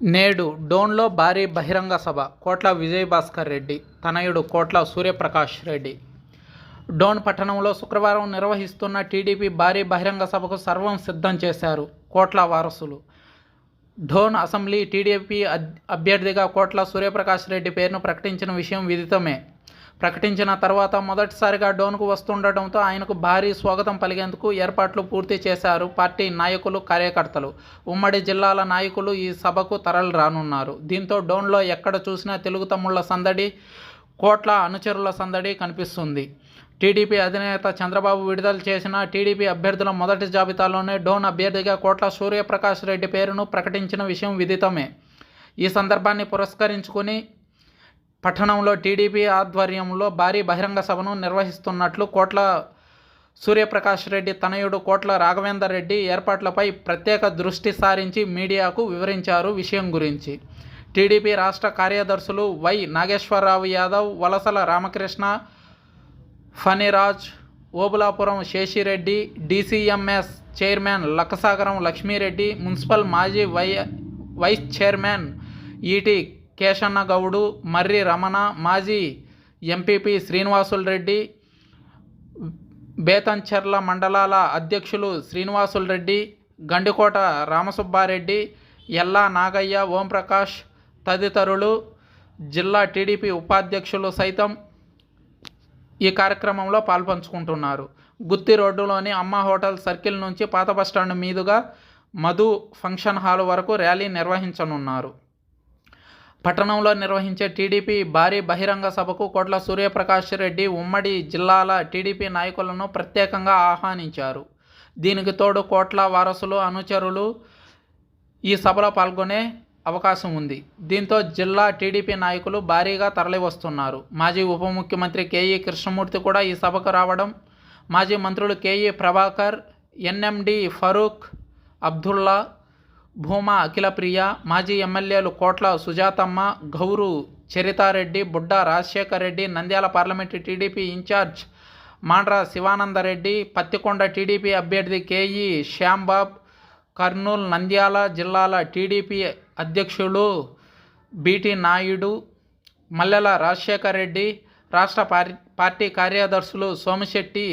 నేడు డోన్లో భారీ బహిరంగ సభ. కోట్ల విజయభాస్కర్ రెడ్డి తనయుడు కోట్ల సూర్యప్రకాష్ రెడ్డి. డోన్ పట్టణంలో శుక్రవారం నిర్వహిస్తున్న టీడీపీ భారీ బహిరంగ సభకు సర్వం సిద్ధం చేశారు కోట్ల వారసులు. డోన్ అసెంబ్లీ టీడీపీ అభ్యర్థిగా కోట్ల సూర్యప్రకాష్ రెడ్డి పేరును ప్రకటించిన విషయం విదితమే. ప్రకటించిన తర్వాత మొదటిసారిగా డోన్కు వస్తుండటంతో ఆయనకు భారీ స్వాగతం పలికేందుకు ఏర్పాట్లు పూర్తి చేశారు పార్టీ నాయకులు, కార్యకర్తలు. ఉమ్మడి జిల్లాల నాయకులు ఈ సభకు తరలి రానున్నారు. దీంతో డోన్లో ఎక్కడ చూసినా తెలుగు తమ్ముళ్ల సందడి, కోట్ల అనుచరుల సందడి కనిపిస్తుంది. టీడీపీ అధినేత చంద్రబాబు విడుదల చేసిన టీడీపీ అభ్యర్థుల మొదటి జాబితాలోనే డోన్ అభ్యర్థిగా కోట్ల సూర్యప్రకాష్ రెడ్డి పేరును ప్రకటించిన విషయం విదితమే. ఈ సందర్భాన్ని పురస్కరించుకుని పట్టణంలో టీడీపీ ఆధ్వర్యంలో భారీ బహిరంగ సభను నిర్వహిస్తున్నట్లు కోట్ల సూర్యప్రకాష్ రెడ్డి తనయుడు కోట్ల రాఘవేందర్ రెడ్డి ఏర్పాట్లపై ప్రత్యేక దృష్టి సారించి మీడియాకు వివరించారు విషయం గురించి. టీడీపీ రాష్ట్ర కార్యదర్శులు why Nageswararao Yadav, Valasala Ramakrishna, Phaniraj, Obulapuram Seshireddy, DCMS chairman Lakkasagaram Lakshmireddy, municipal మాజీ వైస్ చైర్మన్ ఈటి కేశన్నగౌడు, మర్రి రమణ, మాజీ ఎంపీపీ శ్రీనివాసులు రెడ్డి, బేతంచెర్ల మండలాల అధ్యక్షులు శ్రీనివాసులు రెడ్డి, గండికోట రామసుబ్బారెడ్డి, ఎల్లా నాగయ్య, ఓంప్రకాష్ తదితరులు, జిల్లా టీడీపీ ఉపాధ్యక్షులు సైతం ఈ కార్యక్రమంలో పాల్పంచుకుంటున్నారు. గుత్తి రోడ్డులోని అమ్మ హోటల్ సర్కిల్ నుంచి పాత బస్టాండ్ మీదుగా మధు ఫంక్షన్ హాల్ వరకు ర్యాలీ నిర్వహించనున్నారు. పట్టణంలో నిర్వహించే టీడీపీ భారీ బహిరంగ సభకు కోట్ల సూర్యప్రకాష్ రెడ్డి ఉమ్మడి జిల్లాల టీడీపీ నాయకులను ప్రత్యేకంగా ఆహ్వానించారు. దీనికి తోడు కోట్ల వారసులు, అనుచరులు ఈ సభలో పాల్గొనే అవకాశం ఉంది. దీంతో జిల్లా టీడీపీ నాయకులు భారీగా తరలివస్తున్నారు. మాజీ ఉప ముఖ్యమంత్రి కేఈ కృష్ణమూర్తి కూడా ఈ సభకు రావడం, మాజీ మంత్రులు కేఈ ప్రభాకర్, ఎన్ఎండి ఫరూక్ అబ్దుల్లా, భూమా అఖిలప్రియ, మాజీ ఎమ్మెల్యేలు Kotla Sujathamma, Gouru Charithareddy, Budda Rajasekhar Reddy, Nandyal parliament TDP in charge Mandra Shivanandareddy, Pattikonda TDP అభ్యర్థి కేఈ శ్యాంబాబ్, కర్నూలు, నంద్యాల జిల్లాల టీడీపీ అధ్యక్షులు బీటీ నాయుడు, మల్లెల రాజశేఖర్ రెడ్డి, రాష్ట్ర పార్టీ కార్యదర్శులు సోమిశెట్టి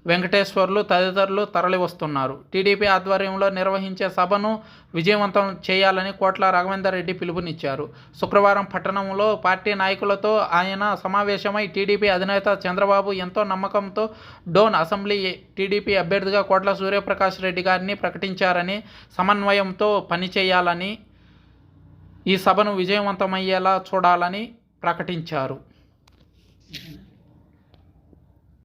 వెంకటేశ్వర్లు తదితరులు తరలివస్తున్నారు. టీడీపీ ఆధ్వర్యంలో నిర్వహించే సభను విజయవంతం చేయాలని కోట్ల రాఘవేందర్ రెడ్డి పిలుపునిచ్చారు. శుక్రవారం పట్టణంలో పార్టీ నాయకులతో ఆయన సమావేశమై టీడీపీ అధినేత చంద్రబాబు ఎంతో నమ్మకంతో డోన్ అసెంబ్లీ టీడీపీ అభ్యర్థిగా కోట్ల సూర్యప్రకాష్ రెడ్డి గారిని ప్రకటించారని, సమన్వయంతో పనిచేయాలని, ఈ సభను విజయవంతమయ్యేలా చూడాలని ప్రకటించారు.